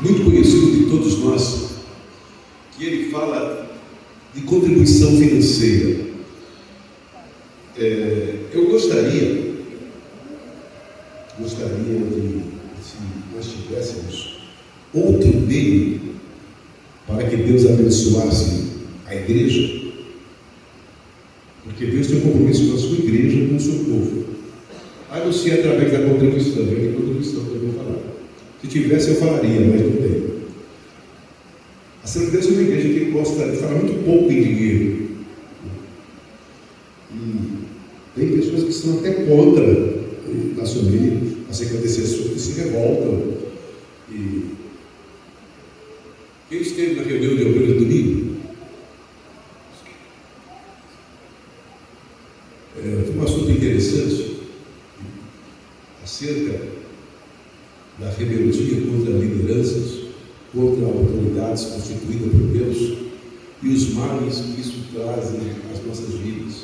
muito conhecido de todos nós, que ele fala de contribuição financeira. Eu gostaria de, se nós tivéssemos outro meio para que Deus abençoasse a igreja, porque Deus tem um compromisso com a sua igreja, com o seu povo, a não ser através da contribuição. É a contribuição que eu vou falar. Se tivesse, eu falaria, mas não tem. A Assembleia de Deus é uma igreja que gosta de falar muito pouco em dinheiro. E tem pessoas que são até contra assumir acerca desse assunto, que se revoltam. E quem esteve na reunião de obreiros do domingo? Foi um assunto interessante acerca da rebeldia contra lideranças, contra autoridades constituídas por Deus e os males que isso traz às nossas vidas.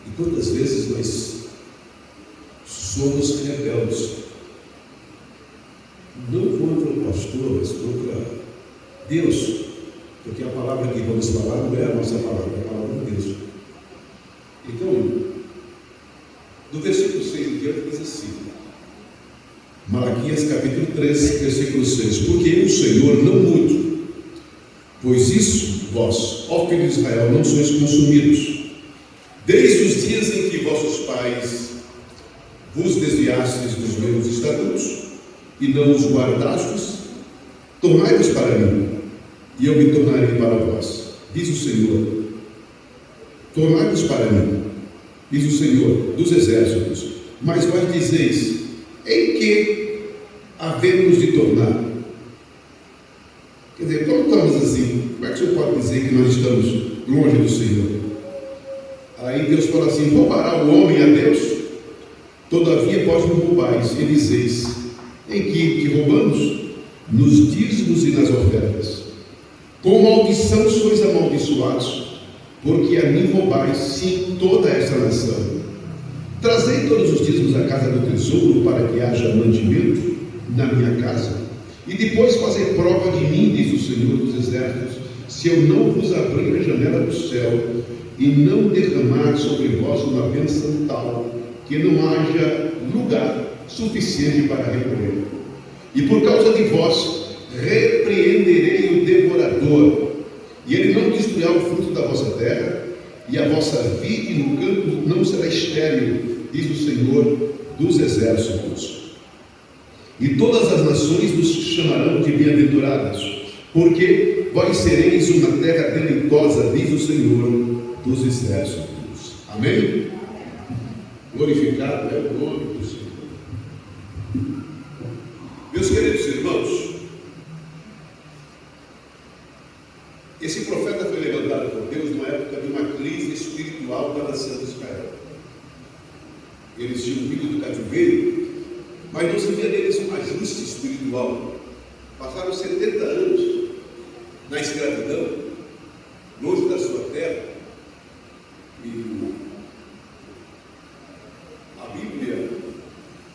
E quantas vezes nós somos rebeldes, não contra o pastor, mas contra Deus, porque a palavra que vamos falar não é a nossa palavra, é a palavra de Deus. Então, no versículo 6 em diante diz assim, Malaquias capítulo 3, versículo 6: porque eu, Senhor, não mudo, pois isso vós, ó filho de Israel, não sois consumidos, desde os dias em que vossos pais vos desviastes dos meus estatutos e não os guardastes. Tornai-vos para mim, e eu me tornarei para vós, diz o Senhor. Tornai-vos para mim, diz o Senhor dos exércitos. Mas vós dizeis: em que havemos de tornar? Quer dizer, como estamos assim? Como é que o Senhor pode dizer que nós estamos longe do Senhor? Aí Deus fala assim: roubará o homem a Deus? Todavia vós não roubais, e dizeis: em que roubamos? Nos dízimos e nas ofertas. Com maldição sois amaldiçoados, porque a mim roubais, sim, toda esta nação. Trazei todos os dízimos à casa do tesouro, para que haja mantimento na minha casa, e depois fazer prova de mim, diz o Senhor dos exércitos, se eu não vos abrir a janela do céu e não derramar sobre vós uma bênção tal, que não haja lugar suficiente para recolher. E por causa de vós repreenderei o devorador, e ele não destruirá o fruto da vossa terra, e a vossa vide no campo não será estéril, diz o Senhor dos exércitos. E todas as nações vos chamarão de bem-aventurados, porque vós sereis uma terra deleitosa, diz o Senhor dos exércitos. Amém? Glorificado é o nome do Senhor. Meus queridos irmãos, esse profeta foi levantado por Deus numa época de uma crise espiritual da nação de Israel. Eles tinham vindo do cativeiro, mas não se via neles um ajuste espiritual. Passaram 70 anos na escravidão, longe da sua terra, e a Bíblia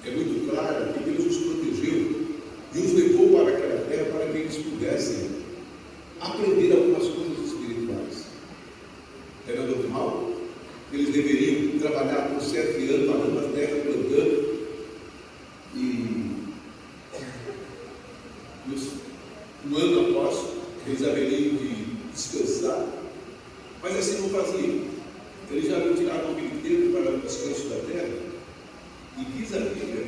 é muito clara que Deus os protegeu e os levou para aquela terra para que eles pudessem aprender algumas coisas espirituais. Era normal, eles deveriam trabalhar por 7 anos, arando a terra, plantando, e um ano após, eles haveriam de descansar, mas assim não faziam. Eles já haviam tirado aquele tempo para o descanso da terra, e diz a Bíblia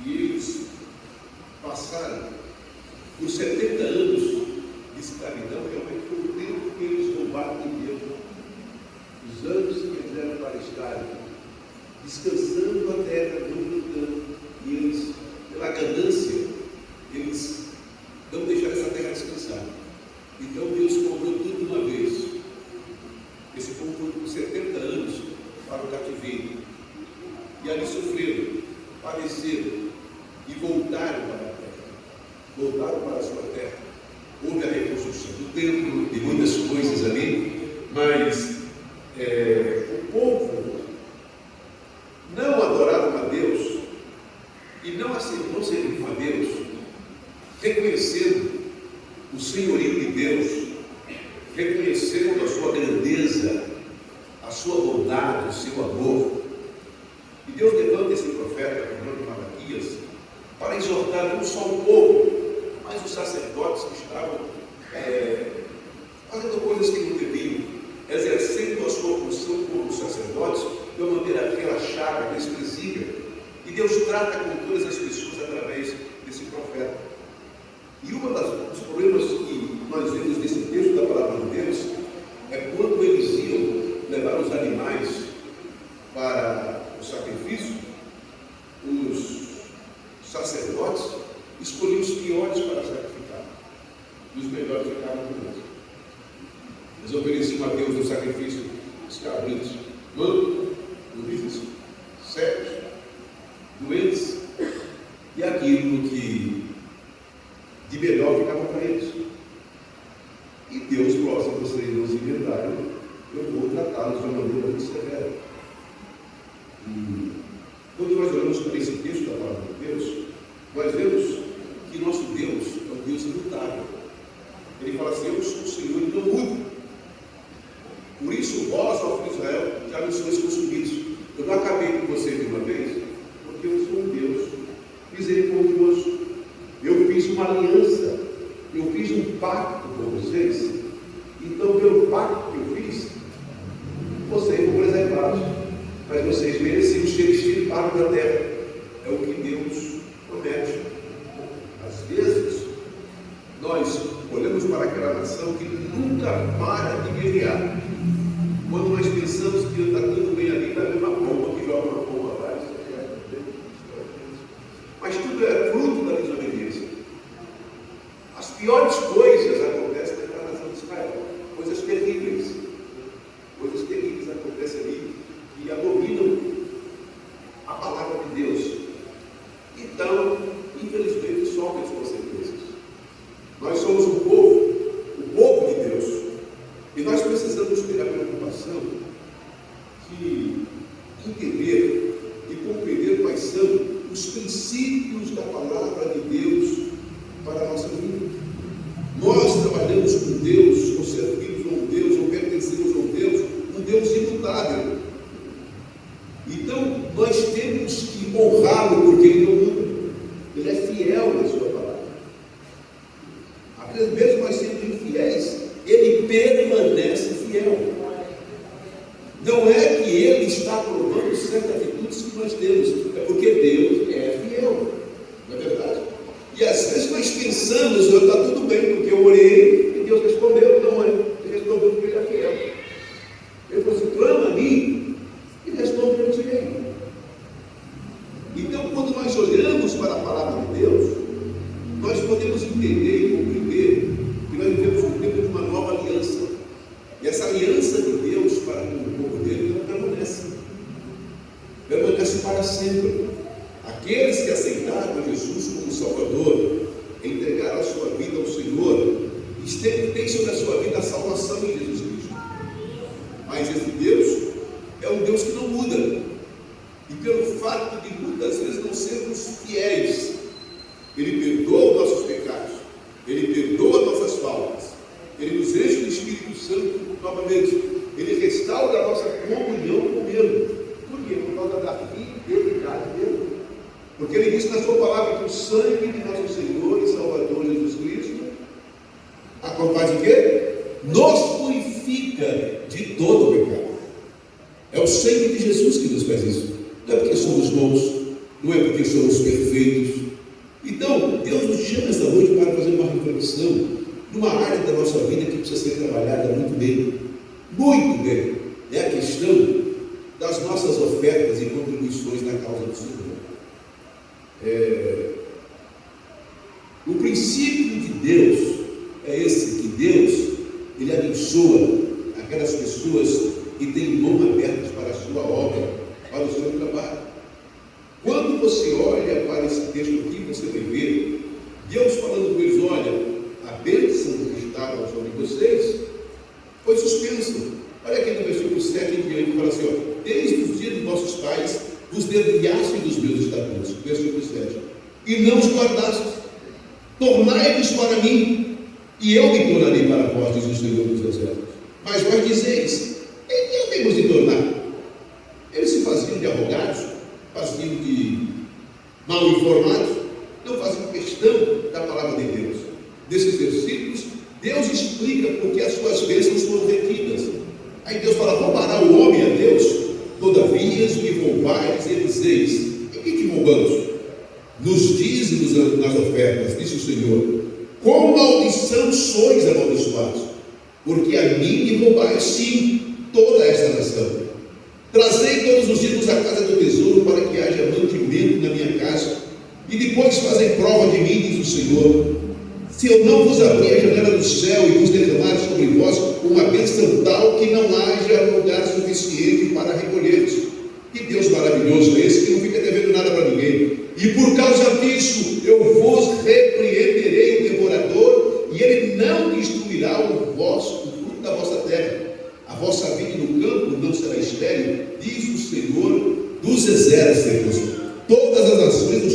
que eles passaram por 70 anos de escravidão. Realmente foi o tempo que eles roubaram de Deus, os anos que eles eram para estar descansando a terra, não plantando, e eles, pela ganância, eles não deixaram essa terra descansar. Então Deus cobrou tudo de uma vez. Esse povo foi por 70 anos para o cativeiro, e ali sofreram, padeceram e voltaram para a terra, voltaram para a sua terra. Houve a reconstrução do templo e muitas coisas ali, mas o povo não adorava a Deus reconhecendo o senhorio de Deus, reconhecendo a sua grandeza, a sua bondade, o seu amor. E Deus levanta esse profeta, o nome de Malaquias, para exortar não só o povo, mas os sacerdotes que estavam fazendo coisas que não deviam, exercendo a sua função como sacerdotes de uma maneira relaxada, desprezível. E Deus trata com todas as pessoas através desse profeta. E um dos problemas que nós vemos nesse texto da palavra de Deus é quando eles iam levar os animais para o sacrifício, os sacerdotes escolhiam os piores para sacrificar, e os melhores ficavam com eles. Eles ofereciam a Deus no sacrifício os cabritos, mancos, noviços, cegos, doentes, e aquilo que de melhor ficava para eles. E Deus falou: se vocês não se inventarem, eu vou tratá-los de uma maneira muito severa. E quando nós olhamos para esse texto da palavra de Deus, nós vemos que nosso Deus é um Deus imutável. Ele fala assim: eu sou o Senhor e não mudo. Por isso vós, ó filho de Israel, já não sois consumidos. Eu não acabei com vocês de uma vez, porque eu sou um Deus misericordioso. Eu fiz uma aliança, eu fiz um pacto com vocês. Então, pelo pacto que eu fiz, vocês vão preservados, mas vocês mereciam ser extirpados da terra. É o que Deus promete. Às vezes, nós olhamos para aquela nação que nunca para de guerrear. Quando nós pensamos que está tudo bem ali, vai ver uma bomba que joga uma bomba atrás. Mas tudo é fruto da desobediência. As piores coisas acontecem naquela nação de Israel. Coisas terríveis. Coisas terríveis acontecem ali e abominam a palavra de Deus. Então, infelizmente, sofrem as consequências. Nós somos o povo de Deus. E nós precisamos ter a preocupação de entender e compreender quais são os princípios da palavra de Deus para a nossa vida. Nós trabalhamos com Deus, ou servimos a um Deus, ou pertencemos a um Deus imutável. Então, nós temos que honrá-lo, porque Ele não muda. Ele é fiel na sua palavra. Mesmo nós sendo infiéis, Ele permanece fiel. Não é que Ele está provando certas atitudes que nós temos, é porque Deus é fiel. Não é verdade? E às vezes nós pensamos: está tudo bem, porque eu orei e Deus respondeu. Não é? Ele respondeu porque Ele é fiel. Ele falou assim: clama a mim, e responde: eu te irei. Então, quando nós olhamos para a palavra de Deus, nós podemos entender e compreender que nós vivemos um tempo de uma nova aliança. E essa aliança de Deus para com o povo dele não permanece para sempre. Aqueles que aceitaram Jesus como Salvador, entregaram a sua vida ao Senhor, têm sobre a sua vida a salvação em Jesus Cristo. Mas esse Deus é um Deus que não muda. E pelo fato de muitas vezes não sermos fiéis, Ele perdoa os nossos pecados, Ele perdoa nossas faltas, Ele nos enche do Espírito Santo novamente, Ele restaura a nossa comunhão com Ele. Por quê? Por causa da fidelidade dele. Porque Ele diz na sua palavra que o sangue de nosso Senhor e Salvador Jesus Cristo, a capaz de quê? Nos purifica de todo o pecado. É o sangue de Jesus que nos faz isso. Não é porque somos bons, não é porque somos perfeitos. Então, Deus nos chama esta noite para fazer uma reflexão numa área da nossa vida que precisa ser trabalhada muito bem. Muito bem. É a questão das nossas ofertas e contribuições na causa do Senhor. O princípio de Deus é esse, que Deus, Ele abençoa aquelas pessoas que têm mãos abertas para a sua obra, para o seu trabalho. Quando você olha para esse texto aqui, você vai ver Deus falando com eles: olha, a bênção que estava sobre vocês foi suspensa. Olha aqui no versículo 7 em diante, fala assim: ó, desde os dias dos vossos pais vos desviaste dos meus estatutos, versículo 7, e não os guardastes. tornai-vos para mim, e eu me tornarei para vós, diz o Senhor dos Exércitos. Mas vós dizeis: em que havemos de tornar? Eles se faziam de arrogados, faziam de mal informados, não faziam questão da palavra de Deus. Nesses versículos, Deus explica porque as suas bênçãos foram retidas. Aí Deus fala: roubará o homem a Deus? Todavia me roubais, e dizeis: em que te roubamos? Nos dízimos, nas ofertas, disse o Senhor. Com maldição sois amaldiçoados, porque a mim me roubais, sim, toda esta nação. Trazei todos os ídolos à casa do tesouro, para que haja mantimento na minha casa, e depois fazem prova de mim, diz o Senhor. Se eu não vos abrir a janela do céu e vos derramar sobre vós uma bênção tal que não haja lugar suficiente para recolher-vos. Que Deus maravilhoso é esse, que não fica devendo nada para ninguém. E por causa disso eu vos repreenderei o devorador, e ele não destruirá o fruto da vossa terra. A vossa vida no campo não será estéril, diz o Senhor dos Exércitos. Todas as nações os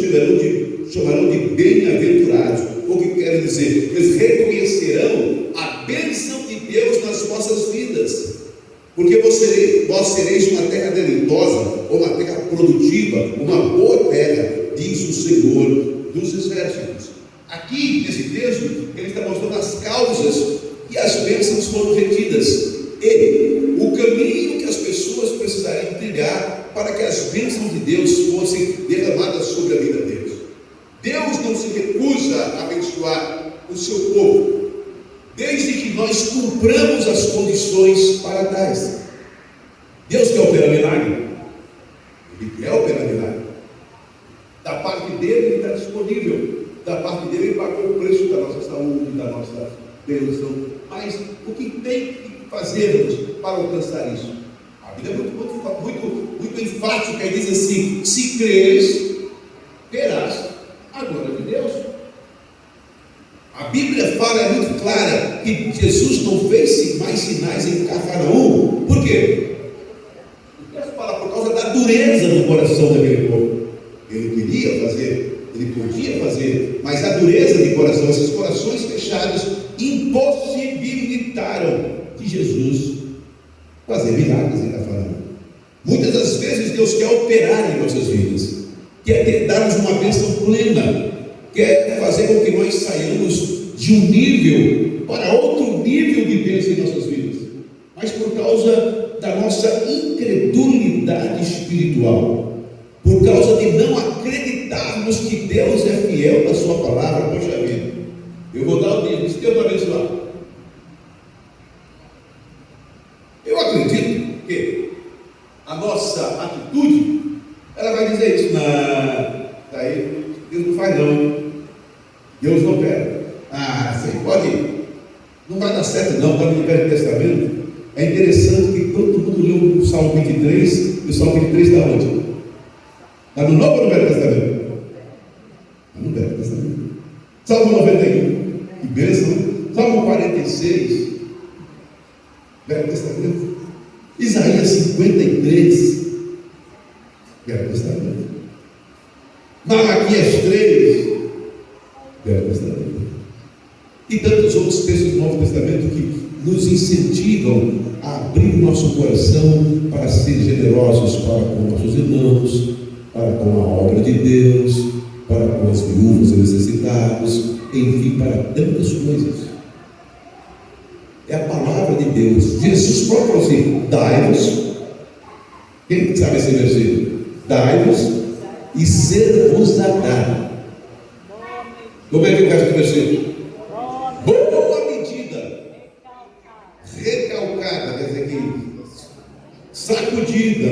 chamarão de bem-aventurados. O que quer dizer? Eles reconhecerão a bênção de Deus nas vossas vidas, porque vós sereis uma terra deleitosa, ou uma terra produtiva, uma boa terra, diz o Senhor dos Exércitos. Aqui, nesse texto, ele está mostrando as causas que as bênçãos foram retidas, e o caminho que as pessoas precisariam trilhar para que as bênçãos de Deus fossem derramadas sobre a vida deles. Deus não se recusa a abençoar o seu povo, desde que nós cumpramos as condições para tais. Deus quer operar milagre, Ele quer operar milagre. Da parte dele, Ele está disponível. Da parte dele, Ele pagou o preço da nossa saúde, da nossa bênção. Mas o que tem que fazermos para alcançar isso? A Bíblia é muito enfática e diz assim: se creres, verás a glória de Deus. A Bíblia fala, é muito clara, que Jesus não fez mais sinais em Cafarnaum. Por quê? Porque fala por causa da dureza do coração daquele povo. Ele queria fazer, ele podia fazer, mas a dureza de coração, esses corações fechados, impossibilitaram de Jesus fazer milagres em Cafarnaum. Muitas das vezes Deus quer operar em nossas vidas, quer dar-nos uma bênção plena, quer fazer com que nós saiamos de um nível para outro nível de bênção em nossas vidas, mas por causa da nossa incredulidade espiritual, por causa de não acreditarmos que Deus é fiel na sua palavra. Poxa vida, eu vou dar o dia, diz Deus vai abençoar. Eu acredito que a nossa atitude, ela vai dizer isso: daí Deus não faz não, Deus não opera. Você pode, não vai dar certo não. Está no Velho Testamento. É interessante que todo mundo leu o Salmo 23, e o Salmo 23 está onde? Está no Novo ou no Velho Testamento? Está no Velho Testamento. Salmo 91, que bênção, né? Salmo 46, Velho Testamento. Isaías 53, Velho Testamento. Malaquias 3, Velho Testamento. E tantos outros textos do Novo Testamento que nos incentivam a abrir nosso coração para ser generosos para com nossos irmãos, para com a obra de Deus, para com as viúvas e necessitados, enfim, para tantas coisas. É a palavra de Deus. Jesus próprio falou assim: dai-vos. Quem sabe esse versículo? Dai-vos e ser-vos-á dado. Como é que eu gasto o versículo? Boa medida, recalcada, quer dizer que sacudida,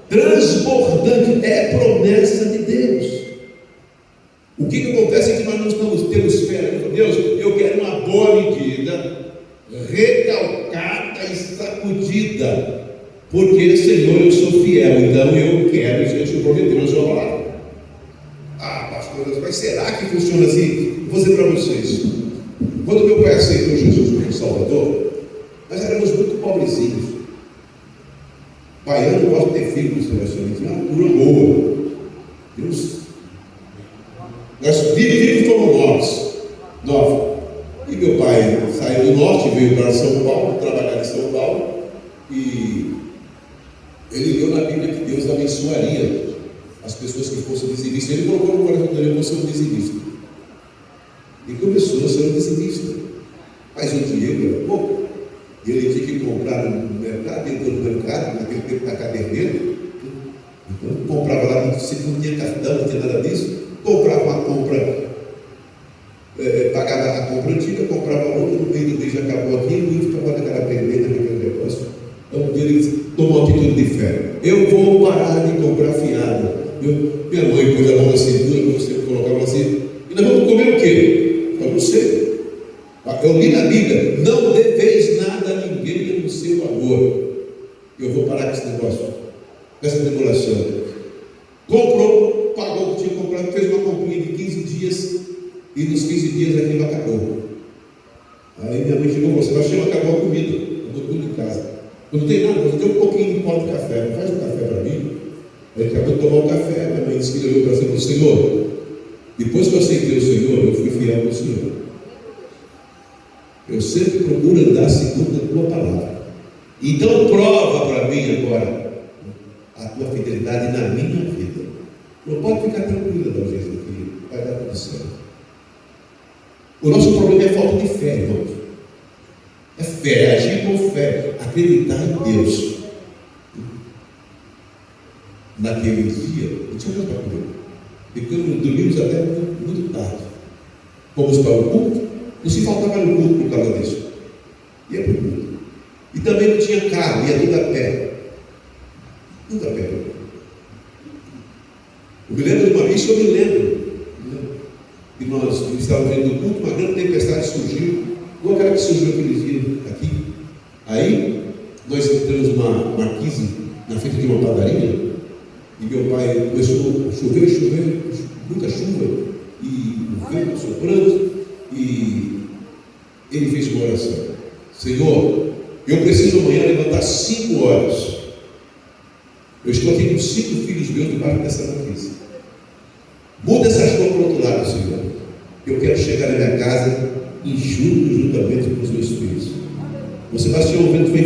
transbordante, é promessa de Deus. O que acontece é que nós não temos fé. Deus, eu quero uma boa medida, recalcada e sacudida, porque, Senhor, eu sou fiel, então eu quero, Senhor, se eu prometer, eu sou palavra. Pastor, mas será que funciona assim? Vou dizer para vocês: quando meu pai aceitou Jesus como Salvador, nós éramos muito pobrezinhos. Baiano gosta de ter filho com os relacionamentos, uma cultura boa. Deus Nós vivos como nove. E meu pai saiu do norte, veio para São Paulo, trabalhar em São Paulo, e ele leu na Bíblia que Deus abençoaria as pessoas que fossem dizimistas. Ele colocou no coração dele: eu vou ser um dizimista. E começou a ser um dizimista. Mas o dinheiro era pouco. Ele tinha que comprar no mercado, entrou no mercado, naquele tempo da caderneta. Então, comprava lá, não tinha cartão, não tinha nada disso. Comprava uma compra, pagava a compra antiga, comprava outra, no meio do mês já acabou aquilo, e ficava naquela pendente, naquele negócio. Então, ele tomou uma atitude de fé: eu vou parar de comprar fiado. Minha mãe pôs a mão na cintura, como você colocava assim: e nós vamos comer o quê? Eu não sei. Eu li na Bíblia: não deveis nada a ninguém no seu amor. Eu vou parar com esse negócio, com essa tribulação. Comprou, pagou o que tinha comprado, fez uma comprinha de 15 dias, e nos 15 dias aquilo acabou. Aí minha mãe chegou e falou: Sebastião, acabou a comida, eu estou tudo em casa. Eu não tenho nada, eu tenho um pouquinho de pó de café, não faz um café para mim? Ele acabou de tomar o café. Minha mãe disse que ele olhou para cima: Senhor, depois que eu aceitei o Senhor, eu fui fiel ao Senhor. Eu sempre procuro andar segundo a tua palavra. Então prova para mim agora a tua fidelidade na minha vida. Não pode ficar tranquila, da vez aqui, vai dar tudo certo. O nosso problema é falta de fé, irmãos. É fé, é agir com fé, acreditar em Deus. Naquele dia, não tinha nada para comer. Ficamos, dormimos até muito tarde. Fomos para o culto, não se faltava no culto por causa disso. Ia para o culto. E também não tinha carro, ia tudo a pé. Tudo a pé. Eu me lembro de uma vez que eu me lembro. E nós estávamos vendo o culto, uma grande tempestade surgiu. Não aquela que surgiu aqueles dias aqui. Aí, nós entramos numa marquise na frente de uma padaria. E meu pai começou a chover, muita chuva, e o vento soprando, e ele fez uma oração: Senhor, eu preciso amanhã levantar 5 horas. Eu estou aqui com 5 filhos meus debaixo dessa marquise. Muda essa chuva para o outro lado, Senhor. Eu quero chegar na minha casa enxuto juntamente com os meus filhos. O Sebastião, o vento foi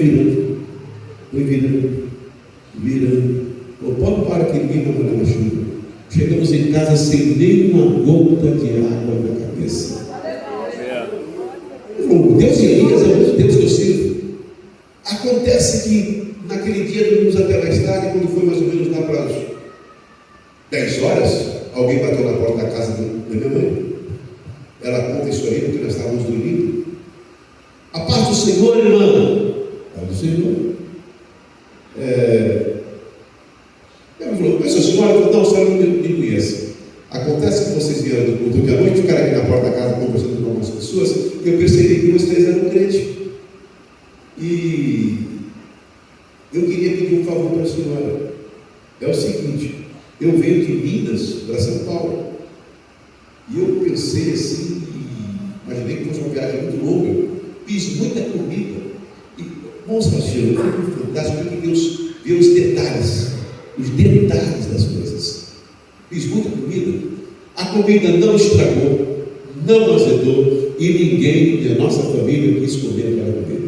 virando. O pão para que ninguém vai molhar na chuva. Chegamos em casa sem nenhuma gota de água na cabeça. Deus e Elias é o mesmo Deus que eu sirvo. Acontece que naquele dia dormimos até mais tarde, quando foi mais ou menos lá para as 10 horas, alguém bateu na porta da casa da minha mãe. Ela conta isso aí porque nós estávamos dormindo. A paz do Senhor, irmã. A paz do Senhor. Ela falou: mas a senhora não, a senhora não me conhece. Acontece que vocês vieram do culto de à noite, ficaram aqui na porta da casa conversando com algumas pessoas, e eu percebi que vocês eram crentes. E eu queria pedir um favor para a senhora. É o seguinte: eu venho de Minas para São Paulo, e eu pensei assim, imaginei que fosse uma viagem muito longa, fiz muita comida. E, bom, Sebastião, foi fantástico porque Deus vê os detalhes das coisas. Fiz muita comida, a comida não estragou, não azedou, e ninguém da nossa família quis comer aquela comida.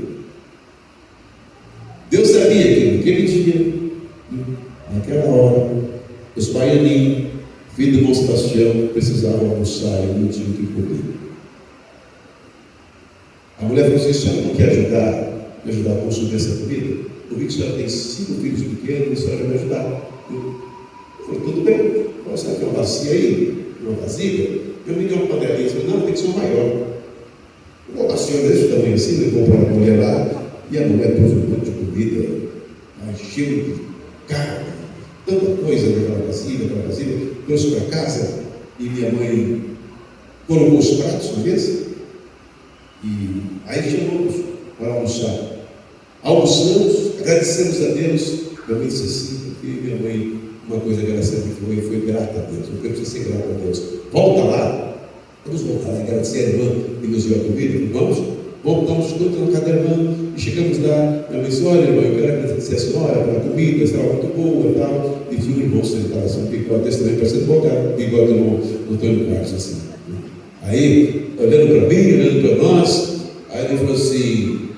Deus sabia que naquele dia, naquela hora, os baianinhos, filho do Bom Sebastião, precisavam almoçar e não tinham o que comer. A mulher falou assim: a senhora não quer me ajudar a consumir essa comida? Eu vi que a senhora tem 5 filhos pequenos, a senhora vai me ajudar. Eu falei: tudo bem, você tem uma bacia aí, uma vasilha? Eu me dei uma panelinha. Eu falei: não, tem que ser um maior. Uma bacia desse tamanho assim, levou para a mulher lá, e a mulher pôs um monte de comida, cheio de carne, tanta coisa naquela vasilha, trouxe para casa, e minha mãe colocou os pratos na mesa, e aí chamamos para almoçar. Almoçamos, agradecemos a Deus. Minha mãe disse assim, porque minha mãe, uma coisa que ela sempre foi grata a Deus. Eu quero ser grata a Deus. Volta lá, vamos voltar lá, agradecer a irmã que nos deu a comida. Vamos, voltamos todos na casa da irmã, e chegamos lá. Minha mãe disse: olha, irmã, eu quero agradecer a senhora pela comida, estava muito boa e tal. e tinha um irmão sentado assim, um bigode desse também, parecendo bigode do irmão Antônio Carlos, assim. Aí, olhando para mim, olhando para nós, aí ele falou assim: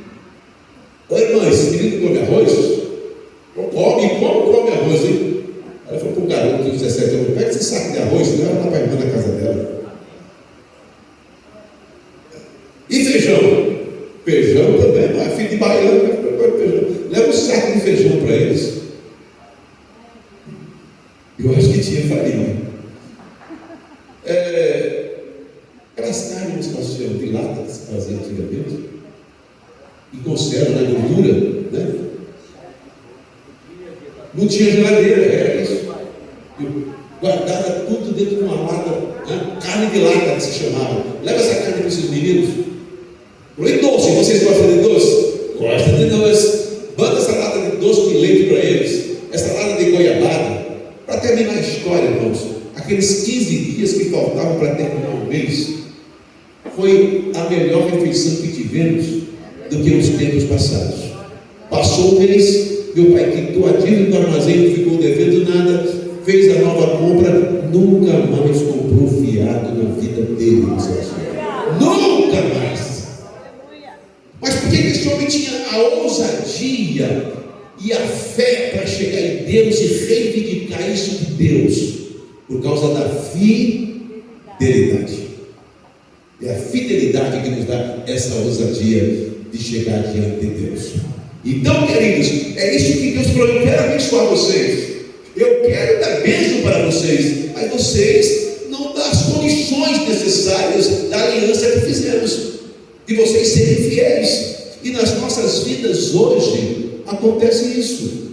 ô irmã, esse menino come arroz? Come arroz, hein? Aí falou para o garoto de 17 anos: pega esse saco de arroz e leva lá para a irmã na casa dela. E feijão? Feijão também, mas filho de baiano, feijão. Leva um saco de feijão para eles. Eu acho que tinha farinha. Aquelas carnes, pastor, de lata que se fazia antigamente, e conserva na gordura, né? Não tinha geladeira, era isso. Guardava tudo dentro de uma lata, né? Carne de lata que se chamava. Leva essa carne para esses meninos. E doce, vocês gostam de doce? Gostam de doce. Manda essa lata de doce de leite para eles, essa lata de goiabada. Para terminar a história, irmãos, aqueles 15 dias que faltavam para terminar o mês, foi a melhor refeição que tivemos do que os tempos passados. Passou o mês, meu pai quitou a dívida do armazém, não ficou devendo nada, fez a nova compra, nunca mais comprou fiado na vida dele. Nunca mais. Mas por que esse homem tinha a ousadia e a fé para chegar em Deus e reivindicar isso de Deus? Por causa da fidelidade. É a fidelidade que nos dá essa ousadia de chegar diante de Deus. Então, queridos, é isso que Deus falou: eu quero abençoar vocês, eu quero dar bênção para vocês, mas vocês não dão as condições necessárias da aliança que fizemos, de vocês serem fiéis. E nas nossas vidas hoje acontece isso.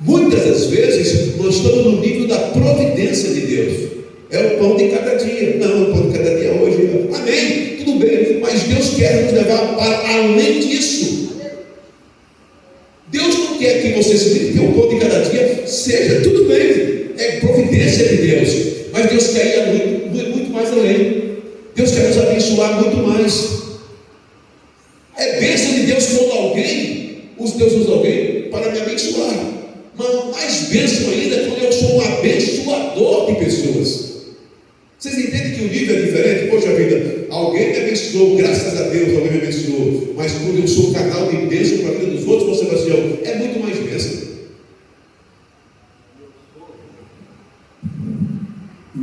Muitas das vezes nós estamos no nível da providência de Deus. É o pão de cada dia. Não, o pão de cada dia hoje. Amém, tudo bem, mas Deus quer nos levar para além disso. Deus não quer que você se limite o pão de cada dia. Seja, tudo bem, é providência de Deus, mas Deus quer ir muito mais além. Deus quer nos abençoar muito mais. É bênção de Deus quando Deus usa alguém para me abençoar. Mas mais bênção ainda é quando eu sou um abençoador de pessoas. Vocês entendem que o nível é diferente? Poxa vida, alguém me abençoou, graças a Deus alguém me abençoou. Mas quando eu sou um canal de bênção para a vida dos outros,